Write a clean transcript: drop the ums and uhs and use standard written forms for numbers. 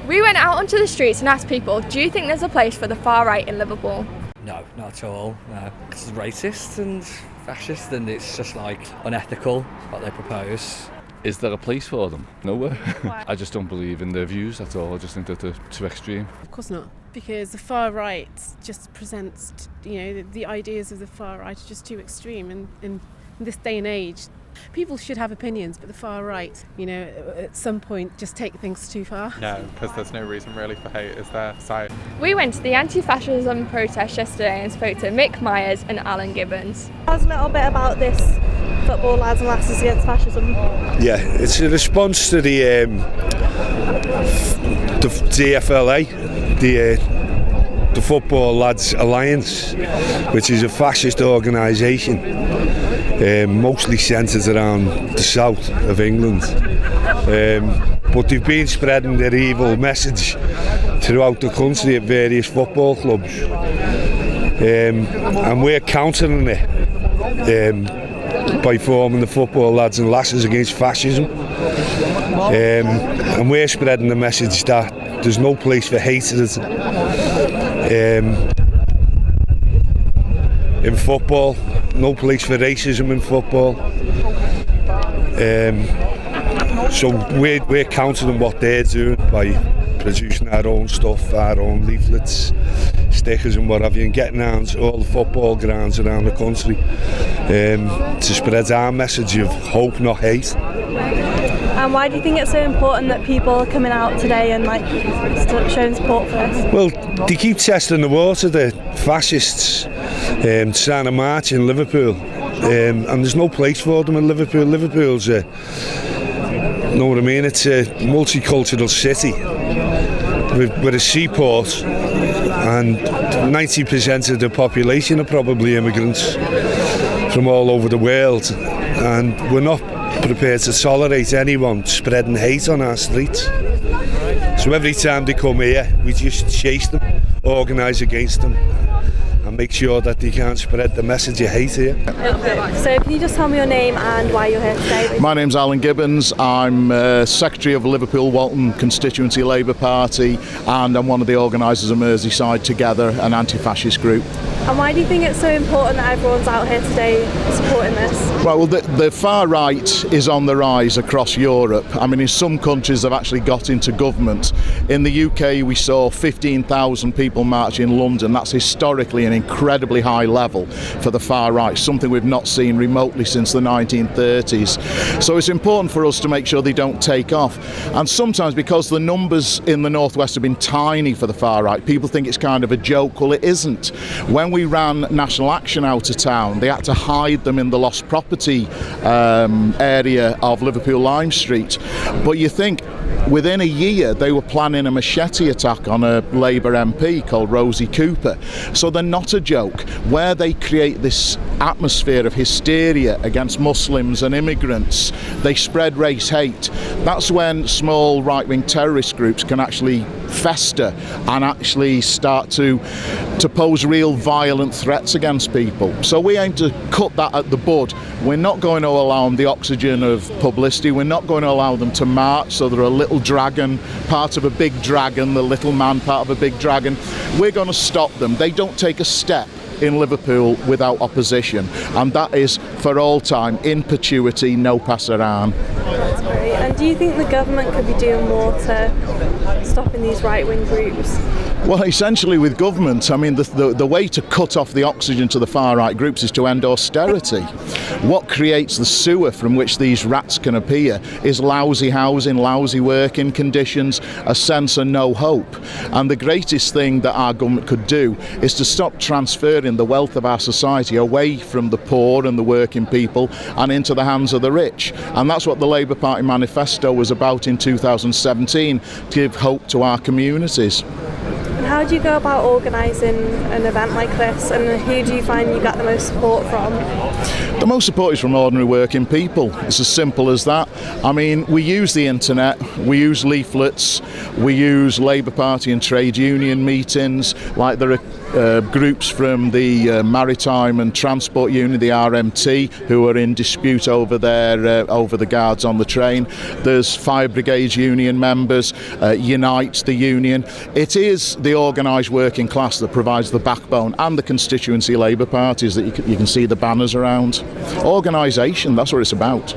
We went out onto the streets and asked people, do you think there's a place for the far right in Liverpool? No, not at all. No. It's racist and fascist, and it's just like unethical what they propose. Is there a place for them? Nowhere. I just don't believe in their views at all. I just think that they're too extreme. Of course not, because the far right just presents, the ideas of the far right are just too extreme in this day and age. People should have opinions, but the far right, at some point just take things too far. No, because there's no reason really for hate, is there? So We went to the Anti-Fascism protest yesterday and spoke to Mick Myers and Alan Gibbons. Tell us a little bit about this football lads and lasses against fascism. Yeah, it's a response to the DFLA, the Football Lads Alliance, which is a fascist organisation. Mostly centred around the south of England, but they've been spreading their evil message throughout the country at various football clubs, and we're countering it by forming the Football Lads and Lasses Against Fascism, and we're spreading the message that there's no place for hatred in football. No place for racism in football. So we're countering what they're doing by producing our own stuff, our own leaflets, stickers and what have you, and getting around to all the football grounds around the country to spread our message of hope, not hate. And why do you think it's so important that people are coming out today and showing support for this? Well, they keep testing the water, the fascists, trying to march in Liverpool, and there's no place for them in Liverpool. Liverpool's it's a multicultural city with a seaport, and 90% of the population are probably immigrants from all over the world, and we're not prepared to tolerate anyone spreading hate on our streets. So every time they come here, we just chase them, organise against them, and make sure that they can't spread the message of hate here. So can you just tell me your name and why you're here today? My name's Alan Gibbons. I'm Secretary of Liverpool Walton Constituency Labour Party, and I'm one of the organisers of Merseyside Together, an anti-fascist group. And why do you think it's so important that everyone's out here today supporting this? Well, the far right is on the rise across Europe. I mean, in some countries they've actually got into government. In the UK we saw 15,000 people march in London. That's historically an incredibly high level for the far right, something we've not seen remotely since the 1930s. So it's important for us to make sure they don't take off. And sometimes, because the numbers in the northwest have been tiny for the far right, people think it's kind of a joke. Well, it isn't. When we ran National Action out of town, they had to hide them in the lost property area of Liverpool Lime Street. But you think, within a year they were planning a machete attack on a Labour MP called Rosie Cooper. So they're not a joke. Where they create this atmosphere of hysteria against Muslims and immigrants, they spread race hate. That's when small right-wing terrorist groups can actually fester and actually start to pose real violent threats against people. So we aim to cut that at the bud. We're not going to allow them the oxygen of publicity. We're not going to allow them to march so they're a little dragon, part of a big dragon, the little man part of a big dragon. We're going to stop them. They don't take a step in Liverpool without opposition, and that is for all time, in perpetuity, no passaran. That's great. And do you think the government could be doing more to stopping these right-wing groups? Well, essentially with government, I mean, the way to cut off the oxygen to the far-right groups is to end austerity. What creates the sewer from which these rats can appear is lousy housing, lousy working conditions, a sense of no hope. And the greatest thing that our government could do is to stop transferring the wealth of our society away from the poor and the working people and into the hands of the rich. And that's what the Labour Party manifesto was about in 2017, to give hope to our communities. And how do you go about organising an event like this, and who do you find you get the most support from? The most support is from ordinary working people. It's as simple as that. I mean, we use the internet, we use leaflets, we use Labour Party and trade union meetings. Like, there are groups from the Maritime and Transport Union, the RMT, who are in dispute over over the guards on the train. There's Fire Brigade Union members, Unite, the union. It is the organised working class that provides the backbone, and the constituency Labour parties that you can see the banners around. Organisation, that's what it's about.